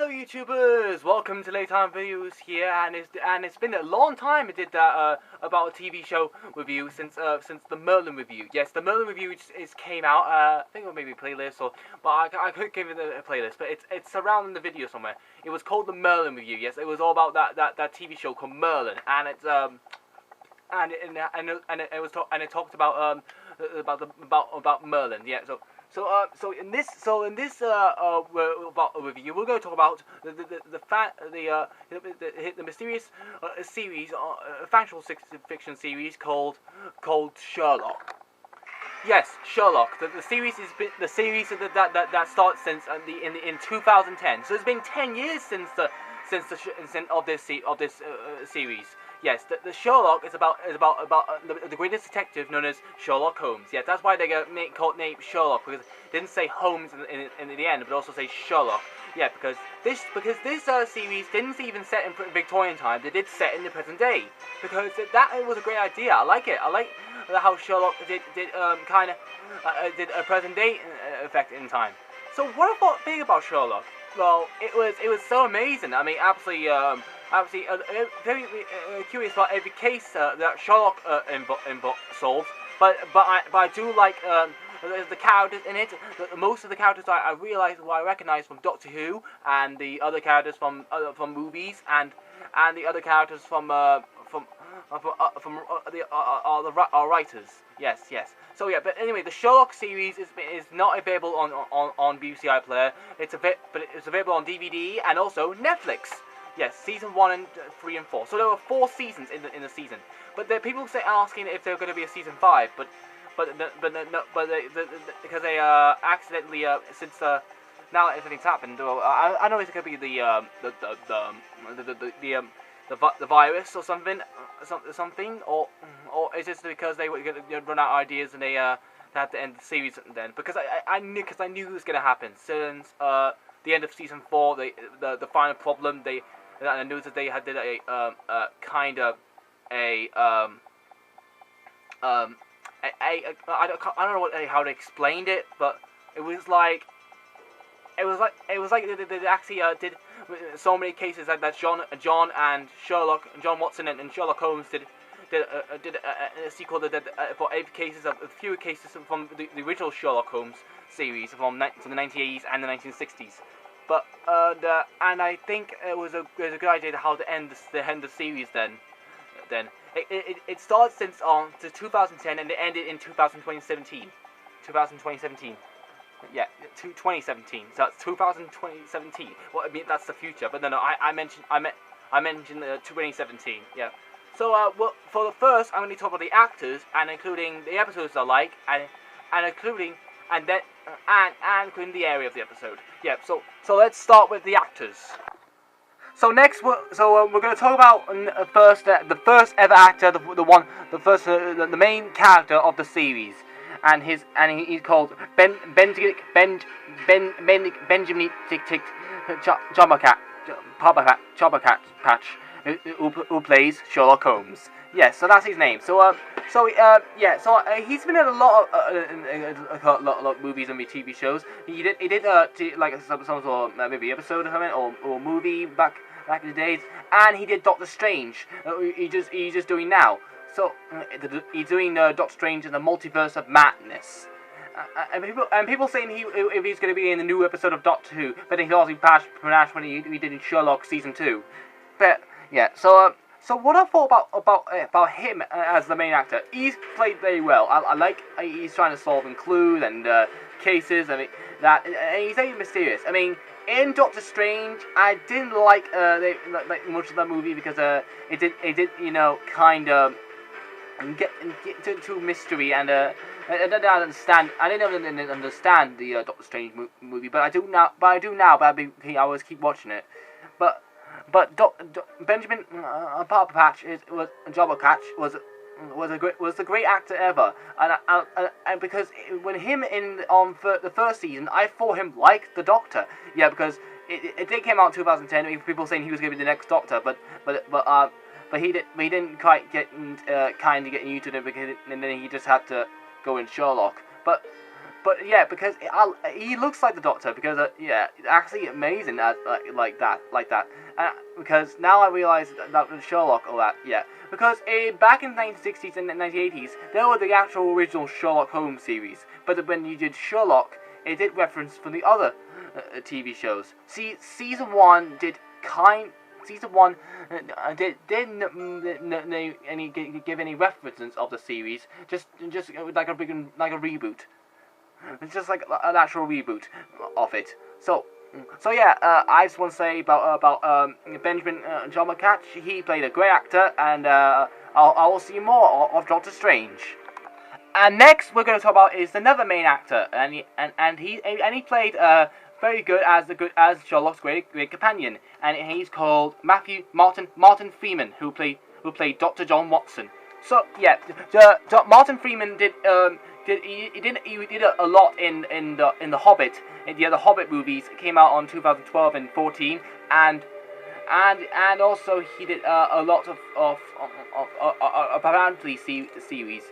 Hello YouTubers, welcome to Laytime Videos here, and it's been a long time I did that about a TV show review since the Merlin review. Yes, the Merlin review is came out. I think it was maybe a playlist but I could give it a playlist, but it's around in the video somewhere. It was called the Merlin review. Yes, it was all about that TV show called Merlin, and it talked about Merlin. Yeah, So in this about a review, we're going to talk about the mysterious series, factual fiction series called Sherlock. Yes, Sherlock. The series that starts since in 2010. So it's been 10 years since this series. Yes, the Sherlock is about the greatest detective known as Sherlock Holmes. Yeah, that's why they called name Sherlock, because it didn't say Holmes in the end, but also say Sherlock. Yeah, because this series didn't even set in Victorian time. They did set in the present day, because that was a great idea. I like it. I like how Sherlock did a present day effect in time. So what I thought big about Sherlock? Well, it was so amazing. I mean, absolutely very curious about every case that Sherlock solves. But I do like the characters in it. Most of the characters I recognize from Doctor Who, and the other characters from movies, and the other characters from the writers. Yes. So yeah, but anyway, the Sherlock series is not available on BBC iPlayer. It's available on DVD and also Netflix. Yes, season 1 and 3 and 4. So there were 4 seasons in the season. But there are people asking if there's going to be a season 5, because they accidentally since now that everything's happened. I know it's going to be the virus or something, or is this because they were going to run out of ideas and they had to end the series then? Because I knew it was going to happen since the end of season 4. The final problem I knew that they did a kind of I don't know how they explained it, but it was like they actually did so many cases that John and Sherlock, John Watson and Sherlock Holmes did a sequel for 8 cases of fewer cases from the original Sherlock Holmes series from the 1980s and the 1960s. But and I think it was a good idea how to end the series then. It started since to 2010 and it ended in 2017. Yeah, 2017. So that's 2017. Well, I mean that's the future. But no, I mentioned 2017. Yeah. So well, for the first, I'm going to talk about the actors and including the episodes I like and including including the area of the episode. Yeah. So let's start with the actors. So next, we're going to talk about the first ever actor, the main character of the series, and he's called Benjamin Patch, who plays Sherlock Holmes. Yes, so that's his name. He's been in a lot of movies and TV shows. He did like some sort of maybe episode of something or movie back in the days, and he did Doctor Strange. He's just doing now. So he's doing Doctor Strange in the Multiverse of Madness. And people saying if he's going to be in the new episode of Doctor Who, but he also pronounced when he did in Sherlock season 2. But yeah, so what I thought about him as the main actor, he's played very well. I like he's trying to solve clues and cases. I mean and he's very mysterious. I mean, in Doctor Strange, I didn't like much of that movie because it did kind of get into mystery and I didn't understand the Doctor Strange movie, but I do now. But I always keep watching it. But Benjamin Patch was the great actor ever, and because when him on the first season, I thought him like the Doctor. Yeah, because it did came out in 2010. People saying he was going to be the next Doctor, but he didn't quite get used to it, because and then he just had to go in Sherlock. But but yeah, because he looks like the Doctor. Because yeah, actually amazing like that. Because now I realize that was Sherlock or that. Yeah, because back in the 1960s and 1980s, there were the actual original Sherlock Holmes series. But when you did Sherlock, it did reference from the other TV shows. Season 1 did Season 1 didn't give any references of the series, just like a reboot. It's just like an actual reboot of it. So yeah, I just want to say about Benjamin John McCatch. He played a great actor, and I will see more of Doctor Strange. And next we're going to talk about is another main actor, and he played very good as Sherlock's great companion, and he's called Martin Freeman, who played Dr. John Watson. So yeah, Martin Freeman did a lot in the Hobbit. In the other Hobbit movies, it came out on 2012 and 14, and also he did a lot of apparently series.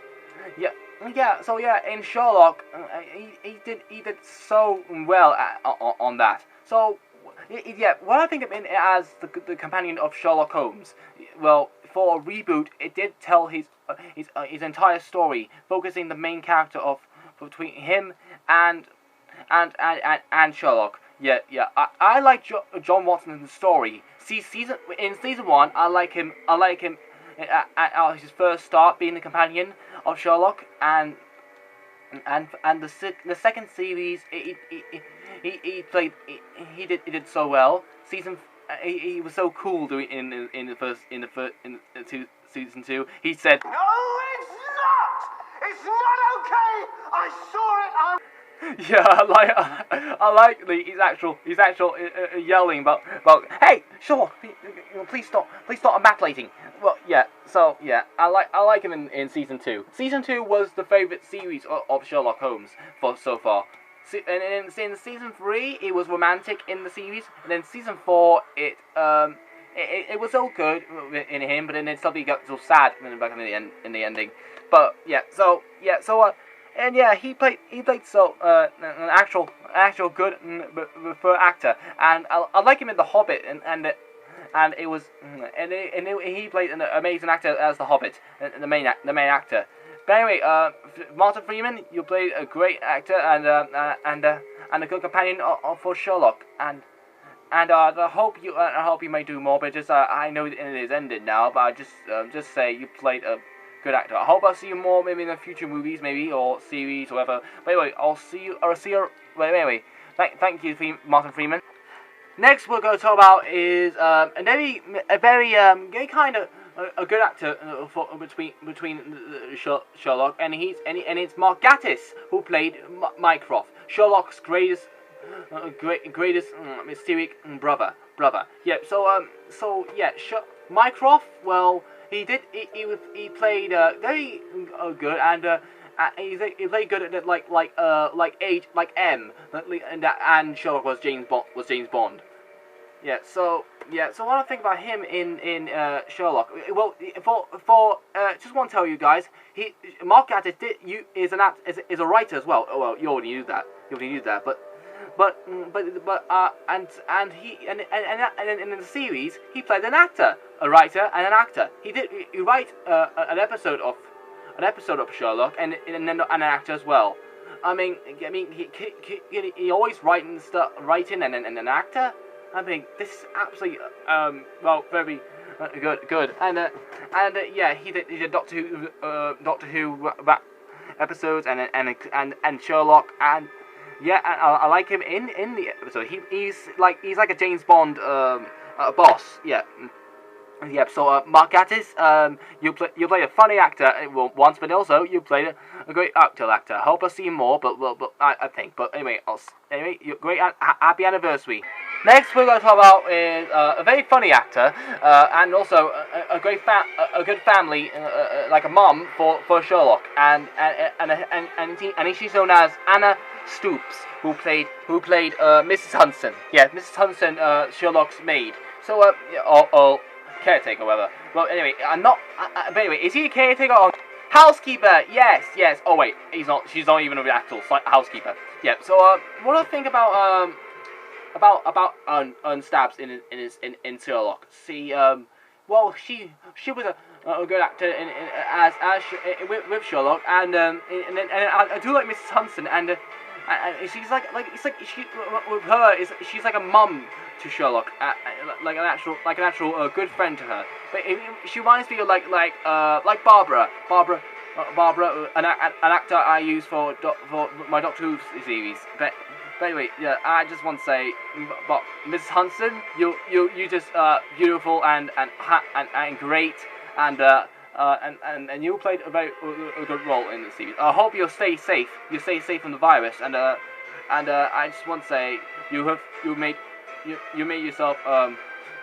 Yeah. So yeah, in Sherlock, he did so well on that. So yeah, what I think of him as the companion of Sherlock Holmes. Well, for a reboot, it did tell his entire story, focusing the main character between him and Sherlock. Yeah. I like John Watson's story. In season 1, I like him at his first start being the companion of Sherlock, and the second series he did so well. He was so cool doing in season 2. He said, "No, it's not. It's not okay. I saw it." Yeah, I like his actual yelling about hey, sure, please stop immaculating. Well, yeah, so yeah, I like him in season 2. Season 2 was the favorite series of Sherlock Holmes for so far. And in season 3, it was romantic in the series, and then season 4, it was so good in him, but then it suddenly got so sad back in the ending. But yeah, and yeah, he played so an actual good for actor, and I like him in The Hobbit, and it was he played an amazing actor as the Hobbit, the main actor. But anyway, Martin Freeman, you played a great actor and a good companion for Sherlock, and I hope you may do more. But just I know it is ended now, but I just say you played a good actor. I hope I'll see you more, maybe in the future movies, maybe, or series, or whatever. But anyway, I'll see you. Wait, anyway, thank you, Martin Freeman. Next, we're going to talk about is a very kind of a good actor between Sherlock, and it's Mark Gatiss, who played Mycroft, Sherlock's greatest mysterious brother. Yeah. So yeah, Mycroft. Well, he played very good, and he played good at like M, and Sherlock was James Bond. Yeah. So what I think about him in Sherlock. Well, for just want to tell you guys, Mark Gatiss is a writer as well. Oh, well, you already knew that. But in the series, he played an actor, a writer, and an actor. He write an episode of Sherlock, and then an actor as well. I mean, he always writing and an actor. I mean, this is absolutely very good. And yeah, he did Doctor Who episodes and Sherlock, and yeah, and I like him in the episode. He's like a James Bond boss. Yeah. Yeah, so Mark Gatiss, you played a funny actor once, but also you played a great actor. I hope I see more, but I think. But anyway, you're great. Happy anniversary. Next, we're going to talk about is a very funny actor, and also a good family, like a mom for Sherlock, and she's known as Anna Stoops, who played Mrs. Hudson. Yeah, Mrs. Hudson, Sherlock's maid. So caretaker, whatever. Well, anyway, but anyway, is he a caretaker or Housekeeper. Yes. Oh wait, he's not. She's not even an actual housekeeper. Yep. So what do I think about Stabs in Sherlock? See, well, she was a good actor as with Sherlock, and I do like Mrs. Hudson, and she's like she with her is she's like a mum to Sherlock, like an actual good friend to her. But she reminds me of like Barbara, an actor I use for my Doctor Who series. But anyway, yeah, I just want to say, but Mrs. Hudson, you just beautiful and great, and you played a good role in the series. I hope you stay safe. You stay safe from the virus, and I just want to say you made yourself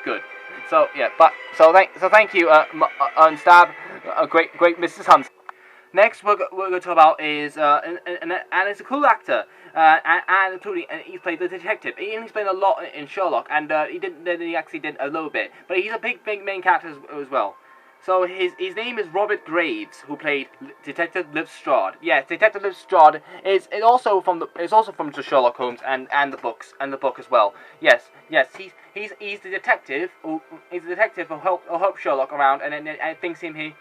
good. So yeah, thank you, Stab, great Mrs. Hudson. Next, we're going to talk about is and it's a cool actor, and including he played the detective. He's played a lot in Sherlock, and he actually did a little bit, but he's a big main character as well. So his name is Robert Graves, who played Detective Lestrade. Yes, Detective Lestrade is also from the Sherlock Holmes and the book as well. Yes, he's the detective who helps Sherlock around and thinks him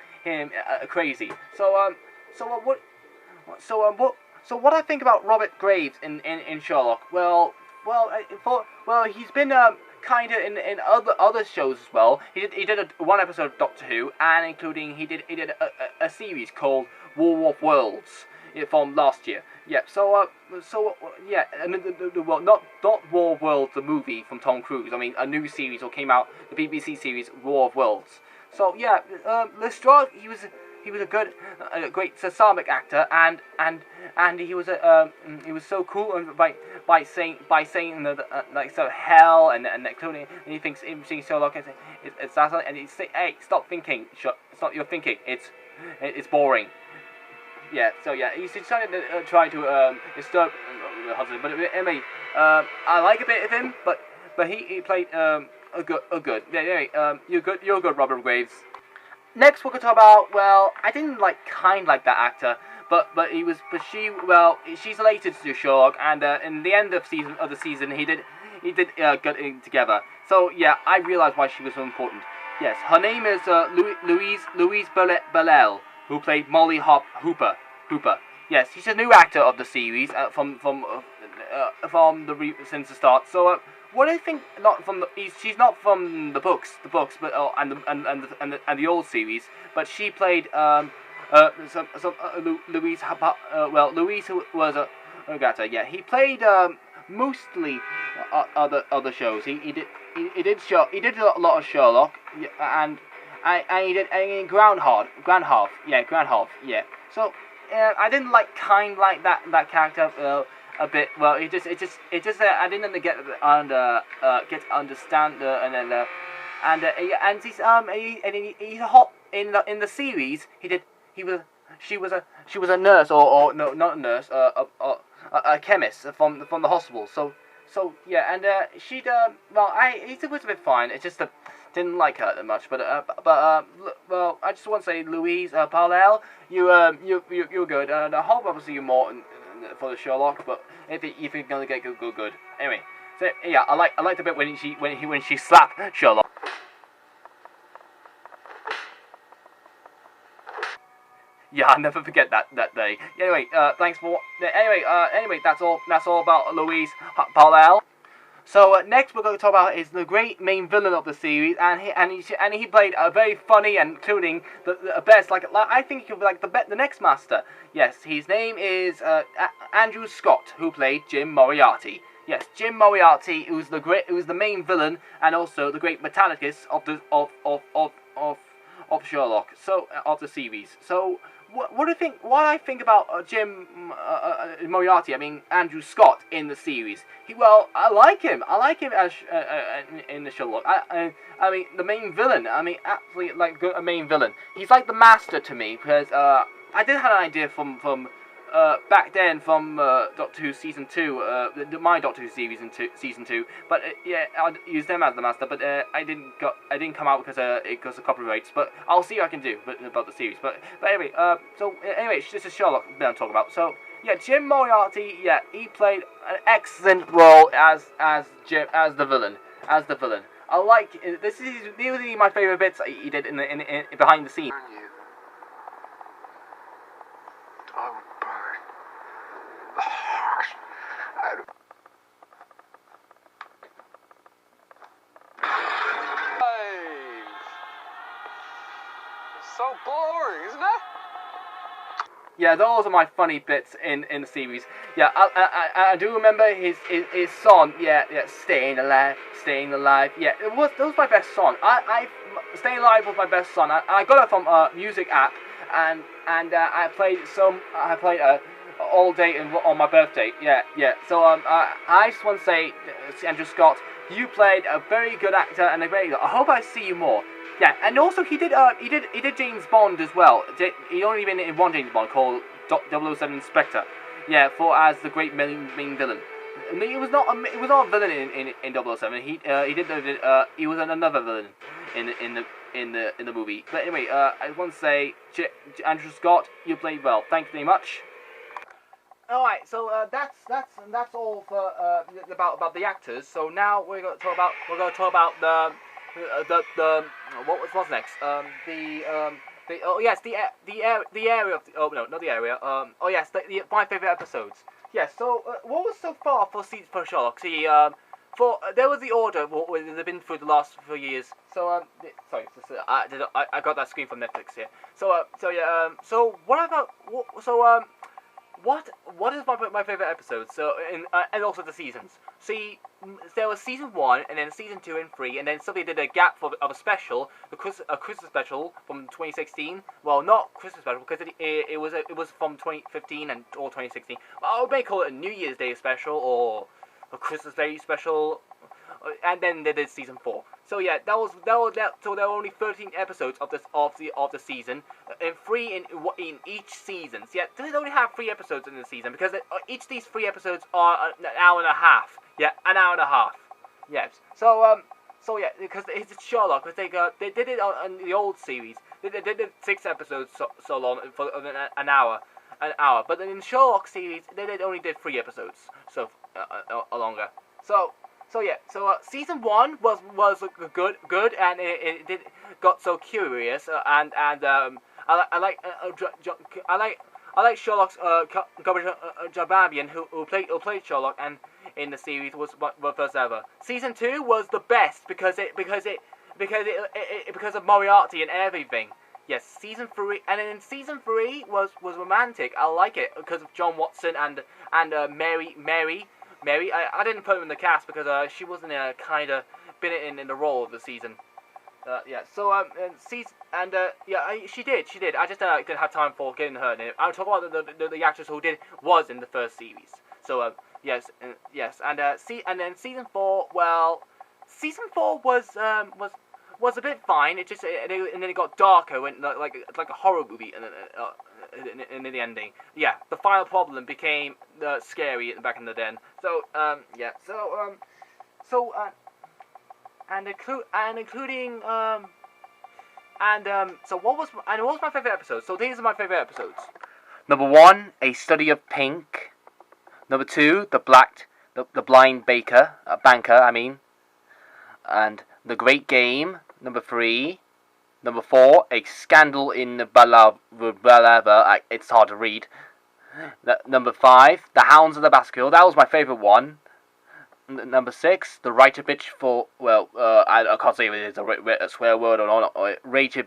crazy. So what I think about Robert Graves in Sherlock? Well, he's been kind of in other shows as well. He did one episode of Doctor Who, and including he did a series called War of Worlds from last year. Yeah. Yeah, and well, not War of Worlds the movie from Tom Cruise. I mean, a new series came out, the BBC series War of Worlds. So yeah, Lestrade, he was a good, great Sasamic actor, and he was so cool, and by saying like so hell and including, and he thinks everything Sherlock it's and he say, hey, stop thinking, stop your thinking, it's boring. Yeah, so yeah, he's trying to disturb Hudson, but anyway, I like a bit of him, but he played a good. Yeah, anyway, you're good, Robert Graves. Next, we're gonna talk about, well, I didn't like that actor, but she's related to Sherlock, and in the end of the season, he did get it together. So yeah, I realized why she was so important. Yes, her name is Louise Bellel, who played Molly Hooper. Yes, she's a new actor of the series since the start. So what I think, she's not from the books, but and the old series, but she played Louise. Louise, who was a actor. Yeah, he played mostly other shows. He did a lot of Sherlock, and he did Groundhog. Yeah. So I didn't like that character. A bit. Well, it just I didn't get understand and he's hot in the series. She was a nurse or no, not a nurse, a chemist from the hospital. So yeah, and it was a bit fine. It just didn't like her that much, but well, I just want to say, Louise Parlell, you're good, and I hope I'll see you more for the Sherlock, but if you're gonna get good. Anyway, so yeah, I liked the bit when she slapped Sherlock. Yeah, I'll never forget that day. Anyway, thanks for anyway, that's all about Louise Parlell. So next we're going to talk about is the great main villain of the series, and he played a very funny and including the best, like I think he could be like the next master. Yes, his name is Andrew Scott, who played Jim Moriarty. Yes, Jim Moriarty, who's the main villain and also the great Metallicus of Sherlock. So of the series. So what do you think? What I think about Jim Moriarty? I mean Andrew Scott in the series. I like him. I like him as in the Sherlock. I mean the main villain. I mean absolutely like a main villain. He's like the master to me because I did have an idea from back then from Doctor Who season 2, my Doctor Who series in season 2. But yeah, I'd use them as the master. But I didn't come out because of copyrights. But I'll see what I can do about the series. But anyway, anyway, this is Sherlock that I'm talking about. So yeah, Jim Moriarty. Yeah, he played an excellent role as the villain. I like these are my favorite bits he did in behind the scenes. I would burn the heart out of... It's so boring, isn't it? Yeah, those are my funny bits in the series. Yeah, I do remember his song. Yeah, Staying Alive. Yeah, that was my best song. Staying Alive was my best song. I got it from a music app, and I played all day on my birthday. Yeah. So I just want to say, Andrew Scott, you played a very good actor and a very good. I hope I see you more. Yeah, and also he did James Bond as well. He only been in one James Bond called 007 Spectre. Yeah, as the great main villain. I mean, it was not a villain in 007. He was another villain in the movie. But anyway, I want to say, Andrew Scott, you played well. Thank you very much. All right, so that's all for about the actors. So now we're going to talk about the what's next? The area of the, oh no, not the area. My favorite episodes. Yes. So what was so far for Sherlock? See, there was the order they've been through the last few years. So I got that screen from Netflix here. So what is my favorite episode? So and also the seasons. See, there was season 1 and then season 2 and 3, and then somebody did a gap of a special, a Christmas special from 2016. Well, not Christmas special because it was from 2015 or 2016. I may call it a New Year's Day special or a Christmas Day special. And then they did season 4. So yeah, so there were only 13 episodes of the season, and 3 in each season. So yeah, they only have 3 episodes in the season because each of these 3 episodes are an hour and a half. Yeah, an hour and a half. Yes. So yeah, because it's Sherlock. Because they did it on the old series. They did 6 episodes so long for an hour. But then in the Sherlock series, they only did 3 episodes, so longer. So season 1 was good, and it got so curious, and I like Sherlock's Jababian who played Sherlock, and in the series was first ever. Season 2 was the best because of Moriarty and everything. Yes, season 3, and then season 3 was romantic. I like it because of John Watson and Mary. I didn't put her in the cast because she wasn't kind of been in the role of the season. She did. I just didn't have time for getting her in it. I'll talk about the actress who was in the first series. So yes, and then season 4. Well, season 4 was a bit fine. It just and then it got darker, went like a horror movie, and in the ending. Yeah, the final problem became scary back in the den. So what was my favorite episode? So these are my favorite episodes. Number 1, A Study of Pink. Number 2, the Blind Banker. And The Great Game. Number 3. Number 4, A Scandal in Balava. It's hard to read. Number 5, The Hounds of the Baskerville. That was my favourite one. Number 6, The Writer Bitch for, I can't say if it's a swear word or not. Writer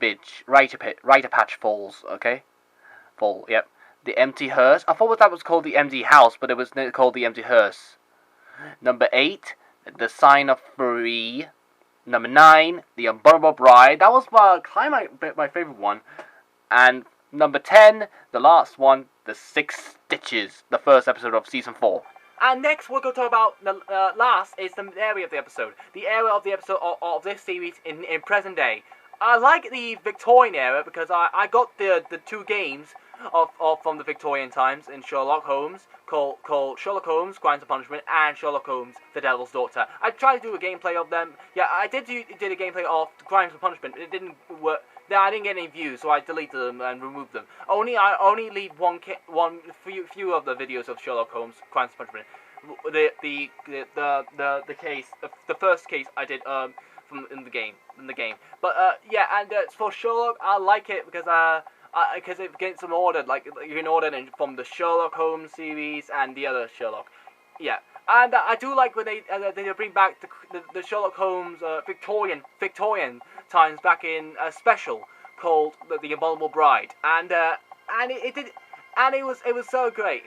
Patch Falls, okay? Fall, yep. The Empty Hearse. I thought that was called The Empty House, but it was called The Empty Hearse. Number 8, The Sign of Free. Number 9, The Unbearable Bride. That was my favourite one. And number 10, the last one, The Six Stitches, the first episode of season 4. And next we're going to talk about the last is the area of the episode. The area of the episode of this series in present day. I like the Victorian era because I got the 2 games from the Victorian times in Sherlock Holmes called Sherlock Holmes: Crimes and Punishment and Sherlock Holmes: The Devil's Daughter. I tried to do a gameplay of them. Yeah, I did a gameplay of Crimes and Punishment. It didn't work. I didn't get any views, so I deleted them and removed them. I only leave one few of the videos of Sherlock Holmes: Crimes and Punishment. The case, the first case I did from in the game. But yeah, and for Sherlock, I like it because it gets them ordered. Like you can order it from the Sherlock Holmes series and the other Sherlock. Yeah, and I do like when they bring back the Sherlock Holmes Victorian times back in a special called the Abominable Bride, and it was so great.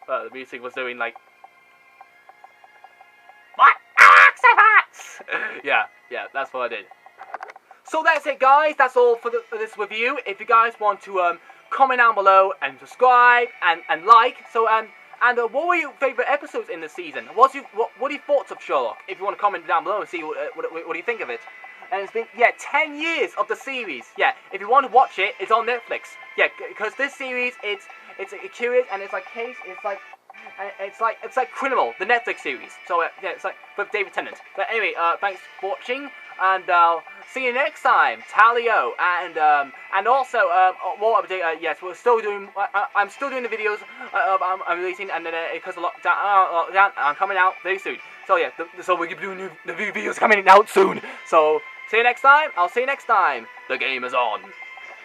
The music was doing like what? yeah, that's what I did. So that's it, guys. That's all for this review. If you guys want to comment down below and subscribe and like. So and what were your favorite episodes in this season? What are your thoughts of Sherlock? If you want to comment down below and see what do you think of it. And it's been 10 years of the series. Yeah, if you want to watch it, it's on Netflix. Yeah, because this series it's curious and it's like case. It's like Criminal, the Netflix series. So yeah, it's like with David Tennant. But anyway, thanks for watching, and see you next time. Talio, and also more update. Yes, we're still doing. I'm still doing the videos I'm releasing, and then because of lockdown, I'm coming out very soon. So yeah, so we're gonna be doing the videos coming out soon. So see you next time. I'll see you next time. The game is on.